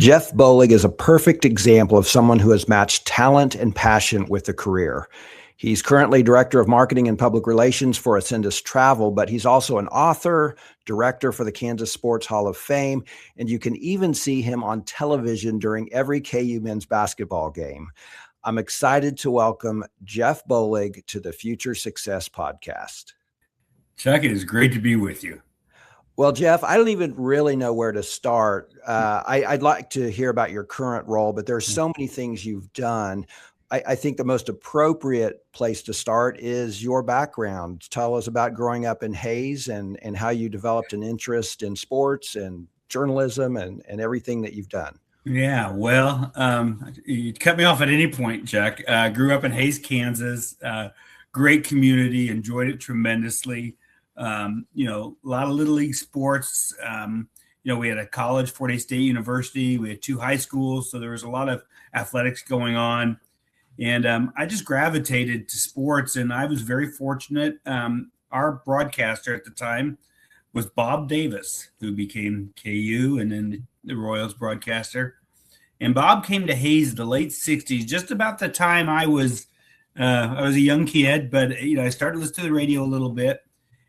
Jeff Bollig is a perfect example of someone who has matched talent and passion with a career. He's currently Director of Marketing and Public Relations for Acendas Travel, but he's also an author, director for the Kansas Sports Hall of Fame, and you can even see him on television during every KU men's basketball game. I'm excited to welcome Jeff Bollig to the Future Success Podcast. Chuck, it is great to be with you. Well, Jeff, I don't even really know where to start. I'd like to hear about your current role, but there's so many things you've done. I think the most appropriate place to start is your background. Tell us about growing up in Hays and how you developed an interest in sports and journalism and everything that you've done. Yeah, well, you cut me off at any point, Chuck. Grew up in Hays, Kansas. Great community, enjoyed it tremendously. A lot of little league sports. We had a college, Fort Hays State University. We had 2 high schools, so there was a lot of athletics going on. And I just gravitated to sports, and I was very fortunate. Our broadcaster at the time was Bob Davis, who became KU and then the Royals broadcaster. And Bob came to Hays in the late 60s, just about the time I was a young kid, but I started listening to the radio a little bit.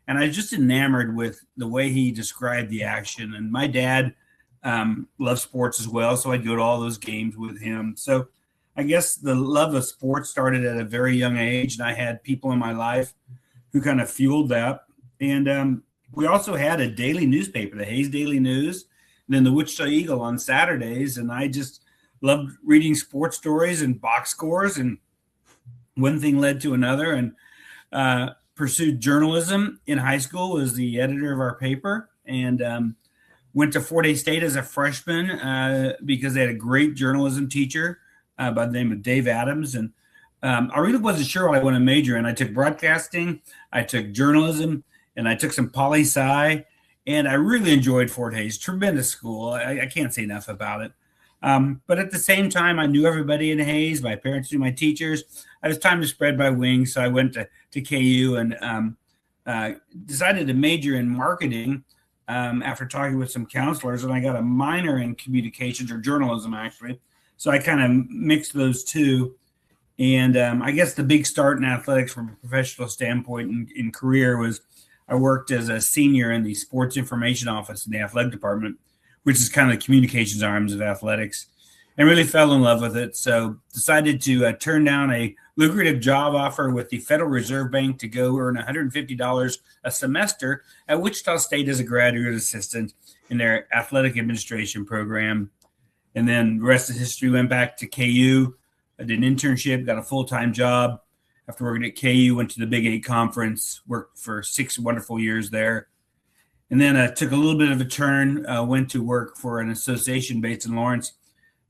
And I was just enamored with the way he described the action. And my dad loved sports as well, so I'd go to all those games with him. So I guess the love of sports started at a very young age, and I had people in my life who kind of fueled that. And we also had a daily newspaper, the Hays Daily News, and then the Wichita Eagle on Saturdays. And I just loved reading sports stories and box scores, and one thing led to another. And pursued journalism in high school, was the editor of our paper, and went to Fort Hays State as a freshman because they had a great journalism teacher by the name of Dave Adams. And I really wasn't sure what I wanted to major in. I took broadcasting, I took journalism, and I took some poli-sci, and I really enjoyed Fort Hays. Tremendous school. I can't say enough about it. But at the same time, I knew everybody in Hays. My parents knew my teachers. It was time to spread my wings, so I went to KU and decided to major in marketing after talking with some counselors, and I got a minor in communications, or journalism, actually. So I kind of mixed those two. And I guess the big start in athletics from a professional standpoint in career was I worked as a senior in the sports information office in the athletic department, which is kind of the communications arms of athletics, and really fell in love with it. So decided to turn down a lucrative job offer with the Federal Reserve Bank to go earn $150 a semester at Wichita State as a graduate assistant in their athletic administration program. And then the rest of history, went back to KU. I did an internship, got a full-time job. After working at KU, went to the Big 8 conference, worked for 6 wonderful years there. And then I took a little bit of a turn, went to work for an association based in Lawrence,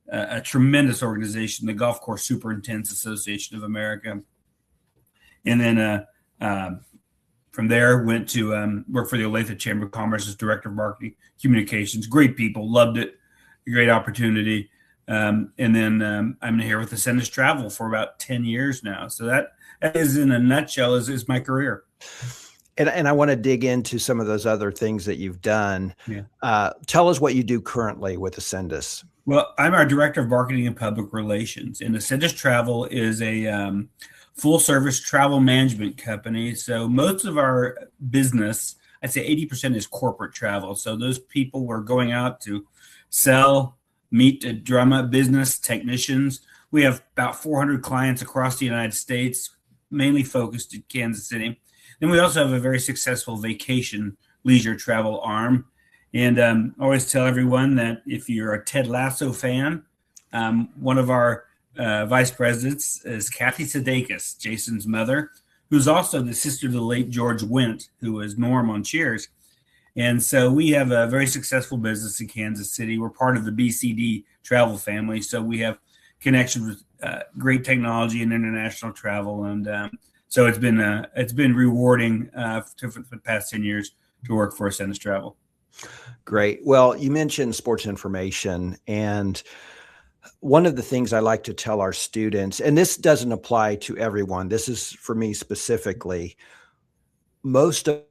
a tremendous organization, the Golf Course Superintendents Association of America. And then from there, went to work for the Olathe Chamber of Commerce as Director of Marketing Communications. Great people, loved it, a great opportunity. And then I'm here with Acendas Travel for about 10 years now. So that is, in a nutshell, is my career. And I want to dig into some of those other things that you've done. Yeah. Tell us what you do currently with Acendas. Well, I'm our Director of Marketing and Public Relations, and Acendas Travel is a full-service travel management company. So most of our business, I'd say 80%, is corporate travel. So those people were going out to sell, meet, drum up business, technicians. We have about 400 clients across the United States, mainly focused in Kansas City. Then we also have a very successful vacation leisure travel arm. And I always tell everyone that if you're a Ted Lasso fan, one of our vice presidents is Kathy Sudeikis, Jason's mother, who's also the sister to the late George Wendt, who was Norm on Cheers. And so we have a very successful business in Kansas City. We're part of the BCD travel family. So we have connections with great technology and international travel. And so it's been rewarding for the past 10 years to work for Acendas Travel. Great. Well, you mentioned sports information, and one of the things I like to tell our students, and this doesn't apply to everyone, this is for me specifically, most of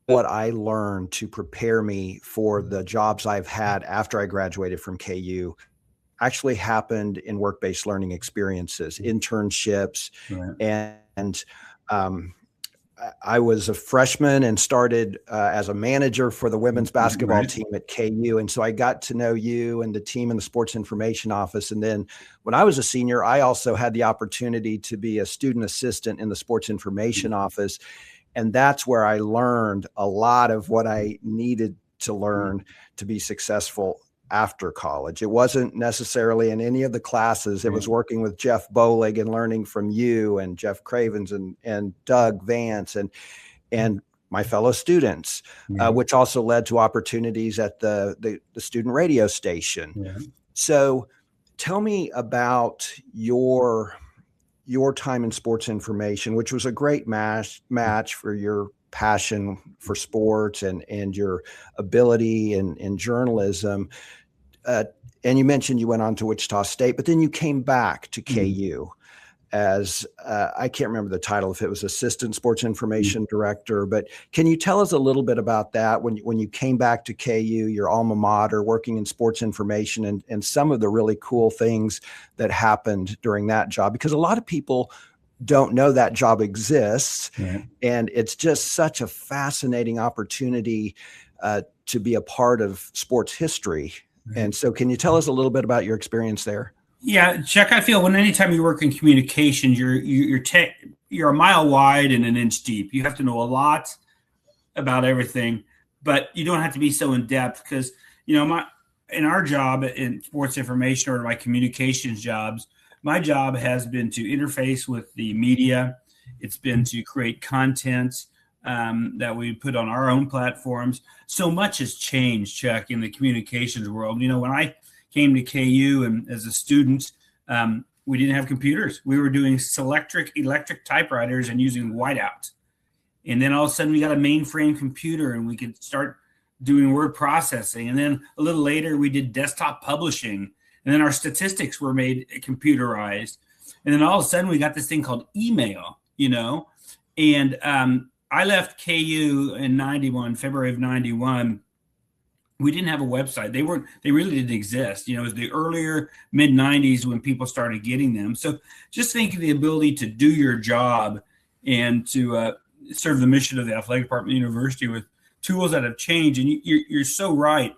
what I learned to prepare me for the jobs I've had after I graduated from KU actually happened in work-based learning experiences, internships, Right. and um, I was a freshman and started as a manager for the women's basketball Right. team at KU. And so I got to know you and the team in the sports information office. And then when I was a senior, I also had the opportunity to be a student assistant in the sports information office. And that's where I learned a lot of what I needed to learn to be successful after college. It wasn't necessarily in any of the classes. It was working with Jeff Bollig and learning from you and Jeff Cravens and Doug Vance and my fellow students, which also led to opportunities at the student radio station. Yeah. So tell me about your time in sports information, which was a great match for your passion for sports and your ability in journalism. And you mentioned you went on to Wichita State, but then you came back to KU as I can't remember the title, if it was assistant sports information director, but can you tell us a little bit about that when you came back to KU, your alma mater, working in sports information and some of the really cool things that happened during that job? Because a lot of people don't know that job exists, and it's just such a fascinating opportunity to be a part of sports history. And so can you tell us a little bit about your experience there? Yeah, Chuck, I feel when anytime you work in communications, you're a mile wide and an inch deep. You have to know a lot about everything, but you don't have to be so in depth because, in our job in sports information or my communications jobs, my job has been to interface with the media. It's been to create content that we put on our own platforms. So much has changed, Chuck, in the communications world. When I came to KU and as a student, we didn't have computers. We were doing electric typewriters and using whiteout. And then all of a sudden we got a mainframe computer and we could start doing word processing. And then a little later we did desktop publishing. And then our statistics were made computerized. And then all of a sudden we got this thing called email, and I left KU in February of 91. We didn't have a website. They really didn't exist. It was the earlier mid 90s when people started getting them. So just think of the ability to do your job and to serve the mission of the athletic department of the university with tools that have changed. And you're so right.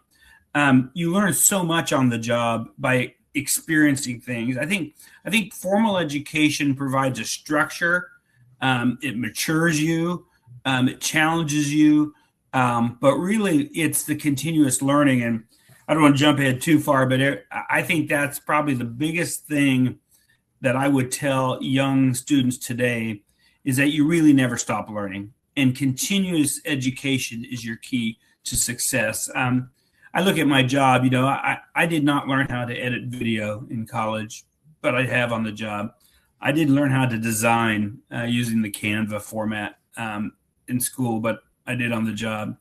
You learn so much on the job by experiencing things. I think formal education provides a structure. It matures you. It challenges you. But really, it's the continuous learning. And I don't want to jump ahead too far, but I think that's probably the biggest thing that I would tell young students today is that you really never stop learning. And continuous education is your key to success. I look at my job, I did not learn how to edit video in college, but I have on the job. I did learn how to design using the Canva format in school, but I did on the job.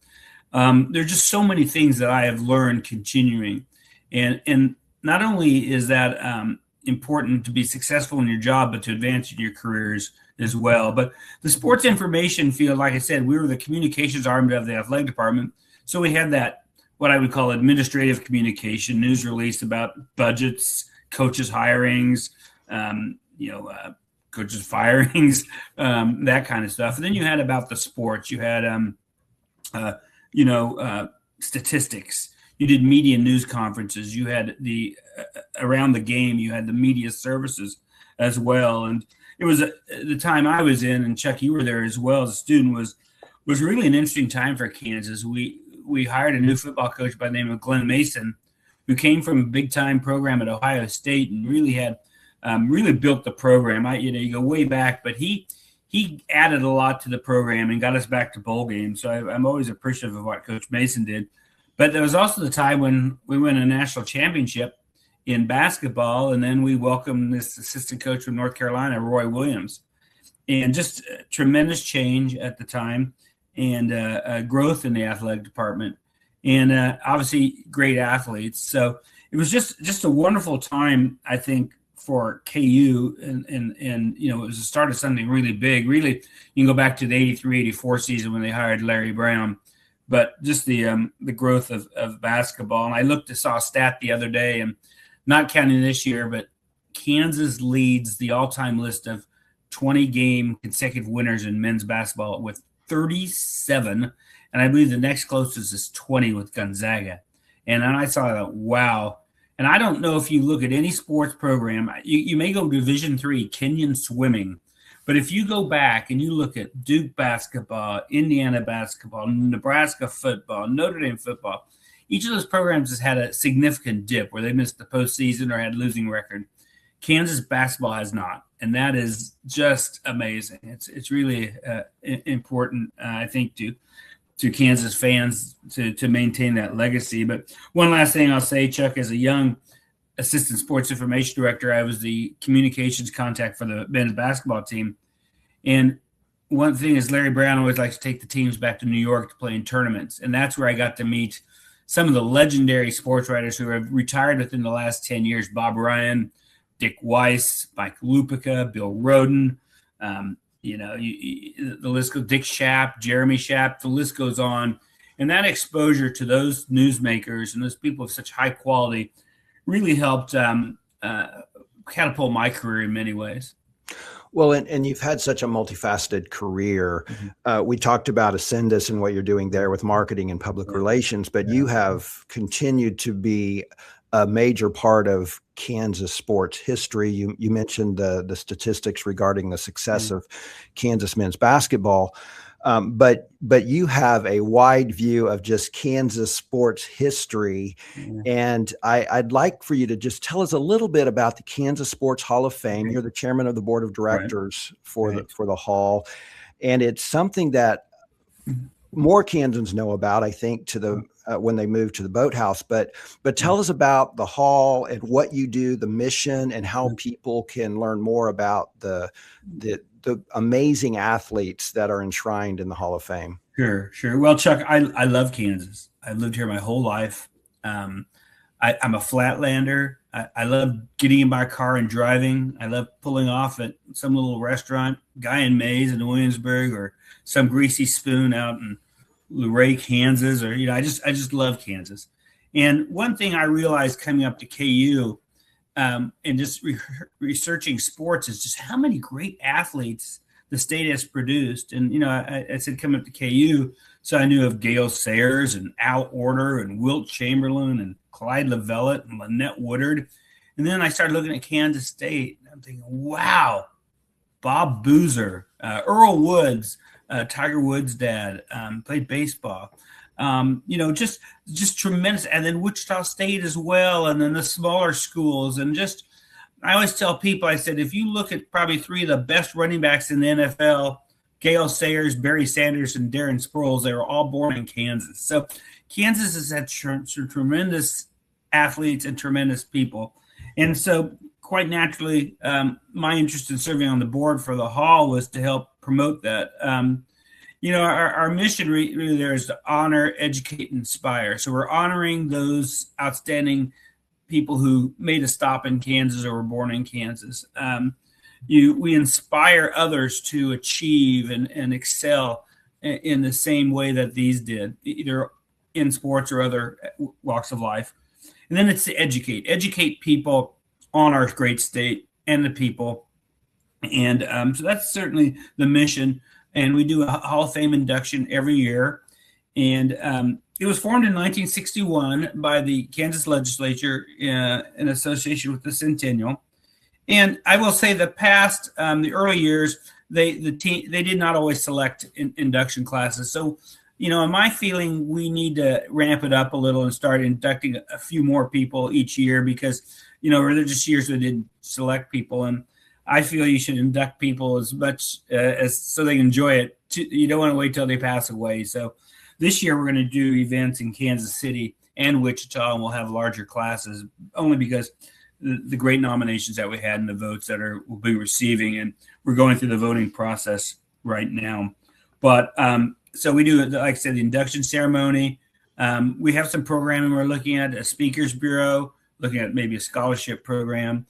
There's just so many things that I have learned continuing. And not only is that important to be successful in your job, but to advance in your careers as well. But the sports information field, like I said, we were the communications arm of the athletic department. So we had that, what I would call administrative communication, news release about budgets, coaches hirings, coaches firings, that kind of stuff. And then you had about the sports. You had, statistics. You did media news conferences. You had around the game. You had the media services as well. And it was the time I was in, and Chuck, you were there as well as a student. Was really an interesting time for Kansas. We hired a new football coach by the name of Glenn Mason, who came from a big time program at Ohio State and really had. Really built the program. You go way back, but he added a lot to the program and got us back to bowl games. So I'm always appreciative of what Coach Mason did. But there was also the time when we won a national championship in basketball, and then we welcomed this assistant coach from North Carolina, Roy Williams, and just tremendous change at the time and growth in the athletic department, and obviously great athletes. So it was just a wonderful time, I think, for KU, and it was the start of something really big. Really, you can go back to the 83-84 season when they hired Larry Brown, but just the growth of basketball. And I saw a stat the other day, and not counting this year, but Kansas leads the all-time list of 20-game consecutive winners in men's basketball with 37, and I believe the next closest is 20 with Gonzaga. And then I saw that, wow. And I don't know if you look at any sports program, you may go Division III, Kenyon swimming, but if you go back and you look at Duke basketball, Indiana basketball, Nebraska football, Notre Dame football, each of those programs has had a significant dip where they missed the postseason or had a losing record. Kansas basketball has not, and that is just amazing. It's really important, I think, to Kansas fans to maintain that legacy. But one last thing I'll say, Chuck, as a young assistant sports information director, I was the communications contact for the men's basketball team. And one thing is Larry Brown always likes to take the teams back to New York to play in tournaments. And that's where I got to meet some of the legendary sports writers who have retired within the last 10 years, Bob Ryan, Dick Weiss, Mike Lupica, Bill Roden, the list goes, Dick Schaap, Jeremy Schaap, the list goes on. And that exposure to those newsmakers and those people of such high quality really helped catapult my career in many ways. Well, and you've had such a multifaceted career. Mm-hmm. We talked about Acendas and what you're doing there with marketing and public relations, but you have continued to be a major part of Kansas sports history. You mentioned the statistics regarding the success of Kansas men's basketball, but you have a wide view of just Kansas sports history. And I'd like for you to just tell us a little bit about the Kansas Sports Hall of Fame. You're the chairman of the board of directors for the hall, and it's something that more Kansans know about, I think, when they move to the boathouse. But tell us about the hall and what you do, the mission, and how people can learn more about the amazing athletes that are enshrined in the Hall of Fame. Sure. Well, Chuck, I love Kansas. I've lived here my whole life. I'm a flatlander. I love getting in my car and driving. I love pulling off at some little restaurant, Guy and May's in Williamsburg, or some Greasy Spoon out in Luray, Kansas, or I just love Kansas. And one thing I realized coming up to KU and just researching sports is just how many great athletes the state has produced. And I said coming up to KU, so I knew of Gale Sayers and Al Order and Wilt Chamberlain and Clyde Levellet and Lynette Woodard. And then I started looking at Kansas State, and I'm thinking, wow, Bob Boozer, Earl Woods, Tiger Woods' dad, played baseball. Just tremendous. And then Wichita State as well, and then the smaller schools. And I always tell people, I said, if you look at probably three of the best running backs in the NFL, Gale Sayers, Barry Sanders, and Darren Sproles, they were all born in Kansas. So Kansas has had tremendous athletes and tremendous people. And so quite naturally, my interest in serving on the board for the hall was to help promote that. Our mission really there is to honor, educate, and inspire. So we're honoring those outstanding people who made a stop in Kansas or were born in Kansas. We inspire others to achieve and excel in the same way that these did, either in sports or other walks of life. And then it's to educate people on our great state and the people. And so that's certainly the mission. And we do a Hall of Fame induction every year. And it was formed in 1961 by the Kansas legislature in association with the Centennial. And I will say the early years, they did not always select induction classes. So, in my feeling, we need to ramp it up a little and start inducting a few more people each year because, religious years we didn't select people. And I feel you should induct people as much as so they enjoy it. You don't want to wait till they pass away. So this year we're going to do events in Kansas City and Wichita, and we'll have larger classes only because the great nominations that we had and the votes that we'll be receiving. And we're going through the voting process right now. But so we do, like I said, the induction ceremony. We have some programming we're looking at, a speakers bureau, looking at maybe a scholarship program.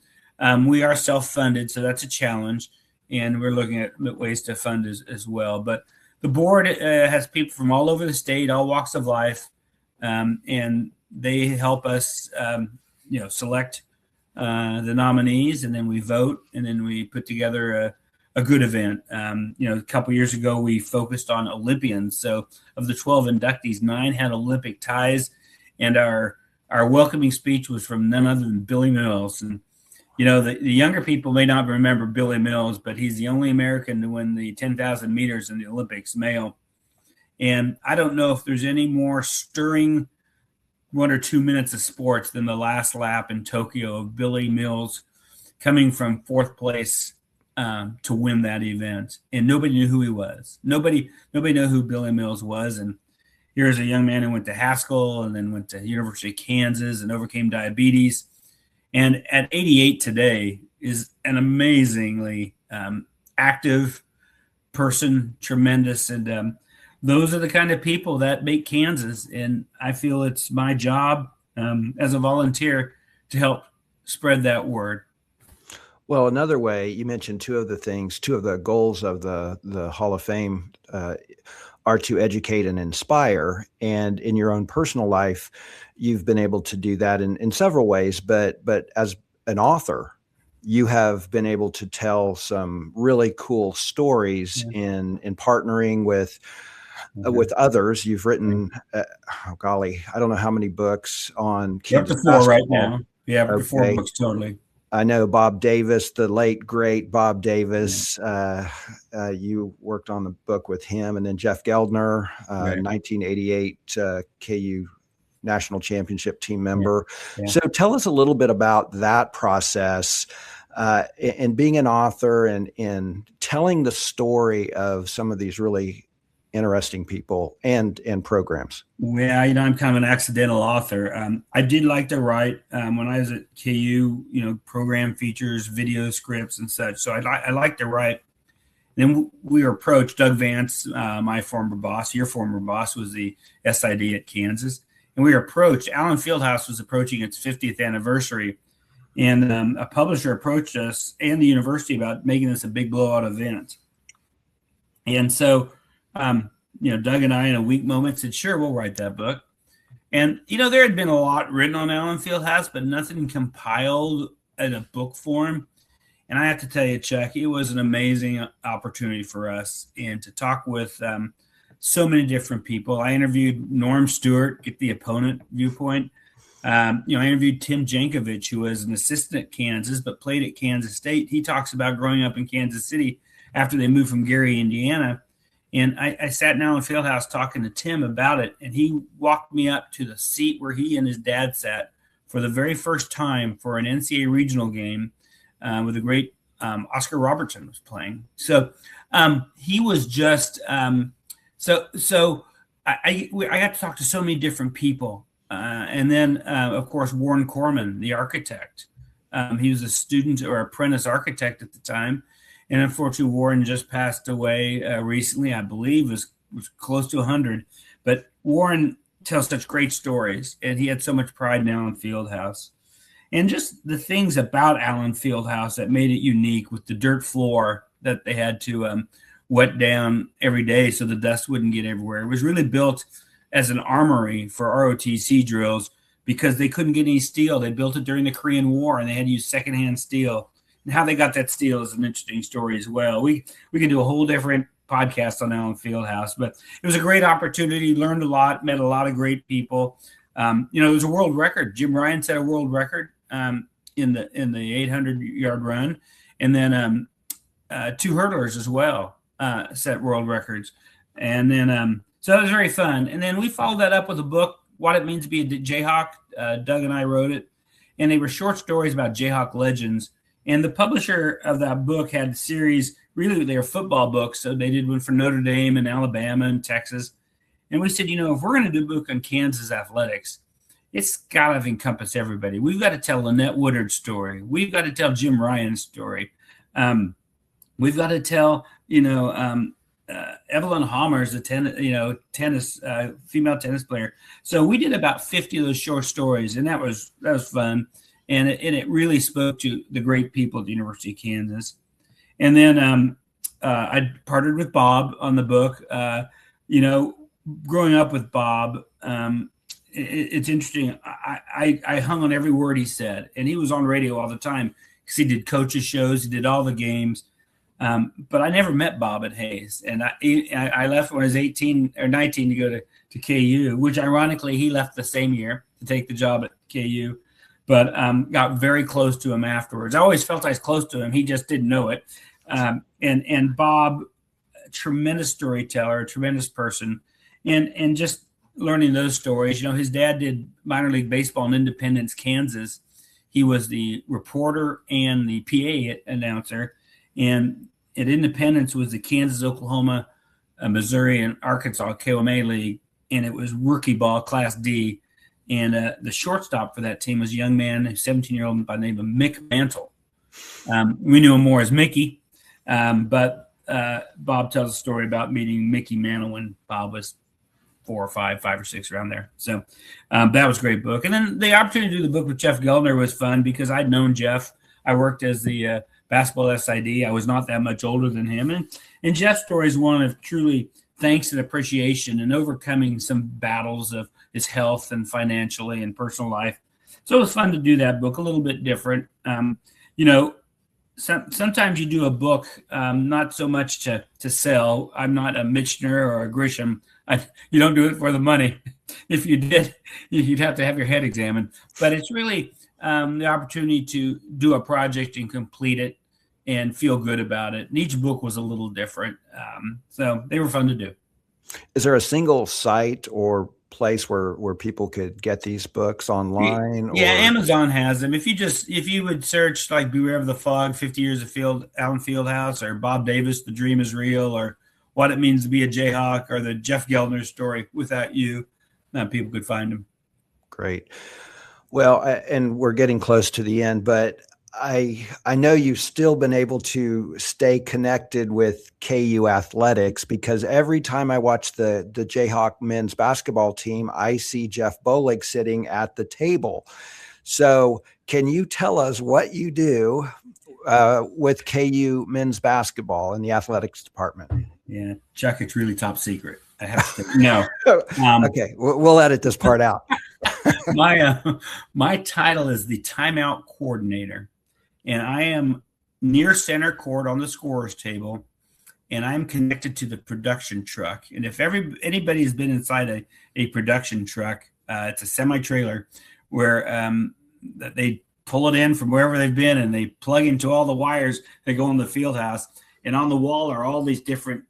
We are self-funded, so that's a challenge, and we're looking at ways to fund as well. But the board has people from all over the state, all walks of life, and they help us, select the nominees, and then we vote, and then we put together a good event. A couple years ago, we focused on Olympians. So of the 12 inductees, 9 had Olympic ties, and our welcoming speech was from none other than Billy Mills. And the younger people may not remember Billy Mills, but he's the only American to win the 10,000 meters in the Olympics male. And I don't know if there's any more stirring 1 or 2 minutes of sports than the last lap in Tokyo of Billy Mills coming from 4th place to win that event. And nobody knew who he was. Nobody knew who Billy Mills was. And here's a young man who went to Haskell and then went to University of Kansas and overcame diabetes. And at 88 today is an amazingly active person, tremendous. And those are the kind of people that make Kansas. And I feel it's my job as a volunteer to help spread that word. Well, another way, you mentioned two of the goals of the Hall of Fame are to educate and inspire. And in your own personal life, you've been able to do that in several ways, but as an author, you have been able to tell some really cool stories in partnering with others. You've written, I don't know how many books on Kansas basketball. 4 right now. Yeah, okay. 4 books totally. I know Bob Davis, the late, great Bob Davis. You worked on the book with him, and then Jeff Geldner, 1988 KU National Championship team member. Yeah. So tell us a little bit about that process and being an author and telling the story of some of these really interesting people and programs. Yeah, I'm kind of an accidental author. I did like to write when I was at KU, program features, video scripts and such. So I like to write. Then we were approached, Doug Vance, my former boss, your former boss, was the SID at Kansas. And we were approached, Allen Fieldhouse was approaching its 50th anniversary. And a publisher approached us and the university about making this a big blowout event. And so, Doug and I in a weak moment said, sure, we'll write that book. And, there had been a lot written on Allen Fieldhouse, but nothing compiled in a book form. And I have to tell you, Chuck, it was an amazing opportunity for us and to talk with so many different people. I interviewed Norm Stewart, get the opponent viewpoint. I interviewed Tim Jankovich, who was an assistant at Kansas, but played at Kansas State. He talks about growing up in Kansas City after they moved from Gary, Indiana. And I sat in Allen Fieldhouse talking to Tim about it, and he walked me up to the seat where he and his dad sat for the very first time for an NCAA regional game with the great Oscar Robertson was playing. So he was just so I got to talk to so many different people. And then, of course, Warren Corman, the architect. He was a student or apprentice architect at the time. And unfortunately, Warren just passed away recently, I believe, was close to 100. But Warren tells such great stories, and he had so much pride in Allen Fieldhouse. And just the things about Allen Fieldhouse that made it unique with the dirt floor that they had to wet down every day so the dust wouldn't get everywhere. It was really built as an armory for ROTC drills because they couldn't get any steel. They built it during the Korean War, and they had to use secondhand steel. And how they got that steel is an interesting story as well. We can do a whole different podcast on Allen Fieldhouse, but it was a great opportunity. Learned a lot, met a lot of great people. It was a world record. Jim Ryan set a world record in the 800-yard run, and then 2 hurdlers as well set world records. And then so that was very fun. And then we followed that up with a book, What It Means to Be a Jayhawk. Doug and I wrote it, and they were short stories about Jayhawk legends. And the publisher of that book had a series, really they were football books. So they did one for Notre Dame and Alabama and Texas. And we said, if we're going to do a book on Kansas athletics, it's got to encompass everybody. We've got to tell Lynette Woodard's story. We've got to tell Jim Ryan's story. We've got to tell, Evelyn Hammers, the tennis, female tennis player. So we did about 50 of those short stories, and that was fun. and it really spoke to the great people at the University of Kansas. And then I partnered with Bob on the book. Growing up with Bob, it's interesting. I hung on every word he said, and he was on radio all the time because he did coaches shows, he did all the games. But I never met Bob at Hayes, and I left when I was 18 or 19 to go to KU, which ironically he left the same year to take the job at KU, but got very close to him afterwards. I always felt I was close to him. He just didn't know it. And Bob, a tremendous storyteller, a tremendous person, and just learning those stories. His dad did minor league baseball in Independence, Kansas. He was the reporter and the PA announcer. And at Independence was the Kansas, Oklahoma, Missouri, and Arkansas KOMA League. And it was rookie ball, Class D. And the shortstop for that team was a young man, a 17-year-old by the name of Mick Mantle. We knew him more as Mickey. But Bob tells a story about meeting Mickey Mantle when Bob was 4 or 5 or 6, around there. So that was a great book. And then the opportunity to do the book with Jeff Geldner was fun because I'd known Jeff. I worked as the basketball SID. I was not that much older than him. And Jeff's story is one of truly thanks and appreciation and overcoming some battles of his health and financially and personal life. So it was fun to do that book, a little bit different. Sometimes you do a book, not so much to sell. I'm not a Michener or a Grisham. You don't do it for the money. If you did, you'd have to have your head examined. But it's really the opportunity to do a project and complete it and feel good about it. And each book was a little different. So they were fun to do. Is there a single site or place where people could get these books online? Yeah, Amazon has them. If you would search like Beware of the Fog, 50 Years of Allen Fieldhouse, or Bob Davis, The Dream is Real, or What It Means to Be a Jayhawk, or the Jeff Geldner story, Without You, people could find them. Great. Well, and we're getting close to the end, but I know you've still been able to stay connected with KU athletics, because every time I watch the Jayhawk men's basketball team, I see Jeff Bollig sitting at the table. So can you tell us what you do with KU men's basketball in the athletics department? Yeah, Chuck, it's really top secret. I have to no. Okay, we'll edit this part out. My title is the timeout coordinator. And I am near center court on the scorer's table, and I'm connected to the production truck. And if anybody has been inside a production truck, it's a semi-trailer where they pull it in from wherever they've been, and they plug into all the wires that go in the field house. And on the wall are all these different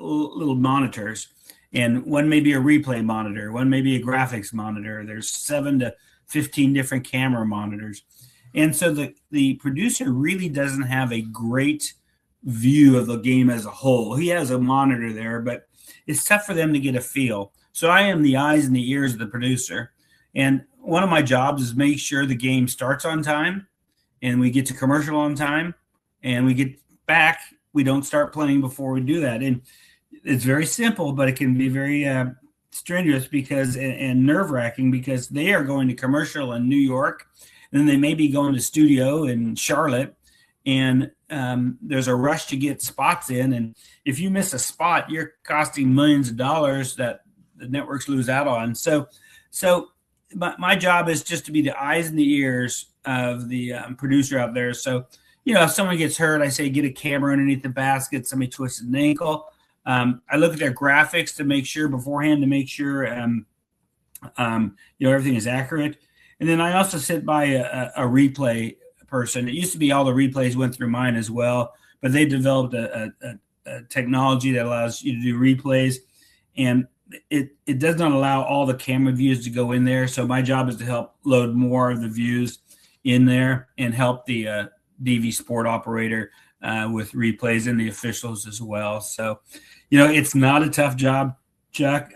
little monitors. And one may be a replay monitor, one may be a graphics monitor. There's 7 to 15 different camera monitors. And so the producer really doesn't have a great view of the game as a whole. He has a monitor there, but it's tough for them to get a feel. So I am the eyes and the ears of the producer. And one of my jobs is make sure the game starts on time and we get to commercial on time and we get back. We don't start playing before we do that. And it's very simple, but it can be very strenuous and nerve-wracking, because they are going to commercial in New York. Then they may be going to studio in Charlotte, and there's a rush to get spots in. And if you miss a spot, you're costing millions of dollars that the networks lose out on. So my job is just to be the eyes and the ears of the producer out there. So, if someone gets hurt, I say, get a camera underneath the basket. Somebody twisted an ankle. I look at their graphics to make sure everything is accurate. And then I also sit by a replay person. It used to be all the replays went through mine as well, but they developed a technology that allows you to do replays, and it does not allow all the camera views to go in there. So my job is to help load more of the views in there and help the DV sport operator with replays and the officials as well. So, it's not a tough job, Chuck.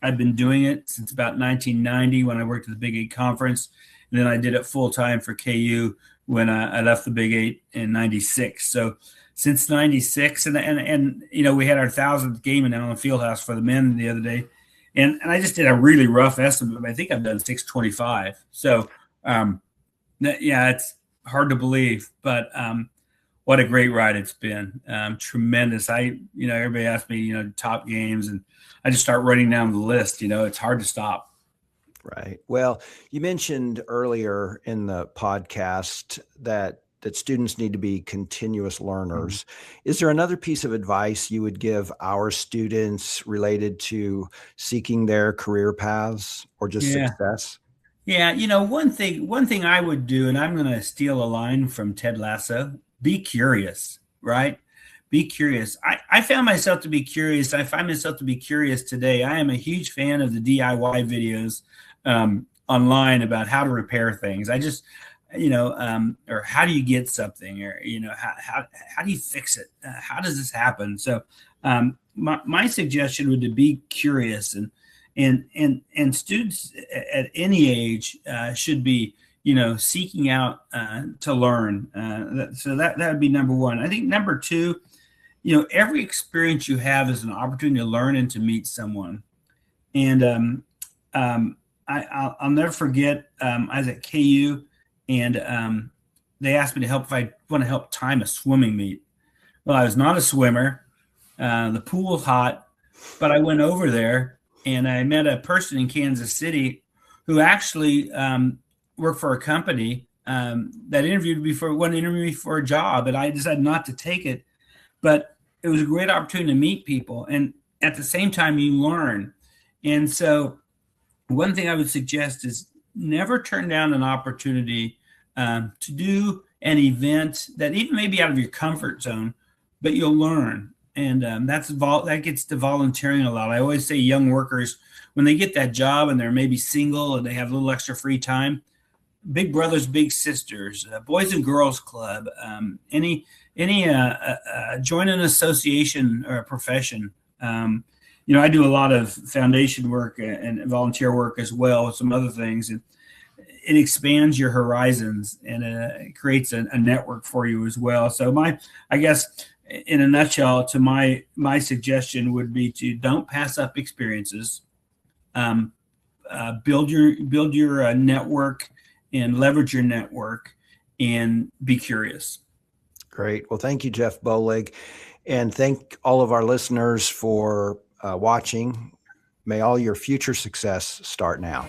I've been doing it since about 1990 when I worked at the Big 8 Conference. And then I did it full time for KU when I left the Big 8 in 96. So since 96, and we had our 1,000th game in Allen Fieldhouse for the men the other day. And I just did a really rough estimate. I think I've done 625. So Yeah, it's hard to believe, but what a great ride it's been. Tremendous. Everybody asks me, top games, and I just start writing down the list. It's hard to stop. Right. Well, you mentioned earlier in the podcast that students need to be continuous learners. Is there another piece of advice you would give our students related to seeking their career paths or just Yeah. success? Yeah, one thing I would do, and I'm going to steal a line from Ted Lasso: be curious, right? Be curious. I found myself to be curious. I find myself to be curious today. I am a huge fan of the DIY videos online about how to repair things. I just, or how do you get something, or how do you fix it? How does this happen? So, my suggestion would be curious, and students at any age should be seeking out to learn. So that would be number one. I think number two, every experience you have is an opportunity to learn and to meet someone. And I'll never forget, I was at KU, and they asked me to help if I want to help time a swimming meet. Well, I was not a swimmer. The pool was hot, but I went over there and I met a person in Kansas City who actually worked for a company that interviewed me for a job, and I decided not to take it. But it was a great opportunity to meet people, and at the same time, you learn. And so, one thing I would suggest is never turn down an opportunity to do an event that even maybe out of your comfort zone, but you'll learn. And that gets to volunteering a lot. I always say young workers, when they get that job and they're maybe single and they have a little extra free time, big brothers, big sisters, boys and girls club, join an association or a profession. I do a lot of foundation work and volunteer work as well, some other things. And it expands your horizons, and it creates a network for you as well. So I guess in a nutshell, to my suggestion would be to don't pass up experiences. Build your network and leverage your network, and be curious. Great. Well, thank you, Jeff Bollig, and thank all of our listeners for watching. May all your future success start now.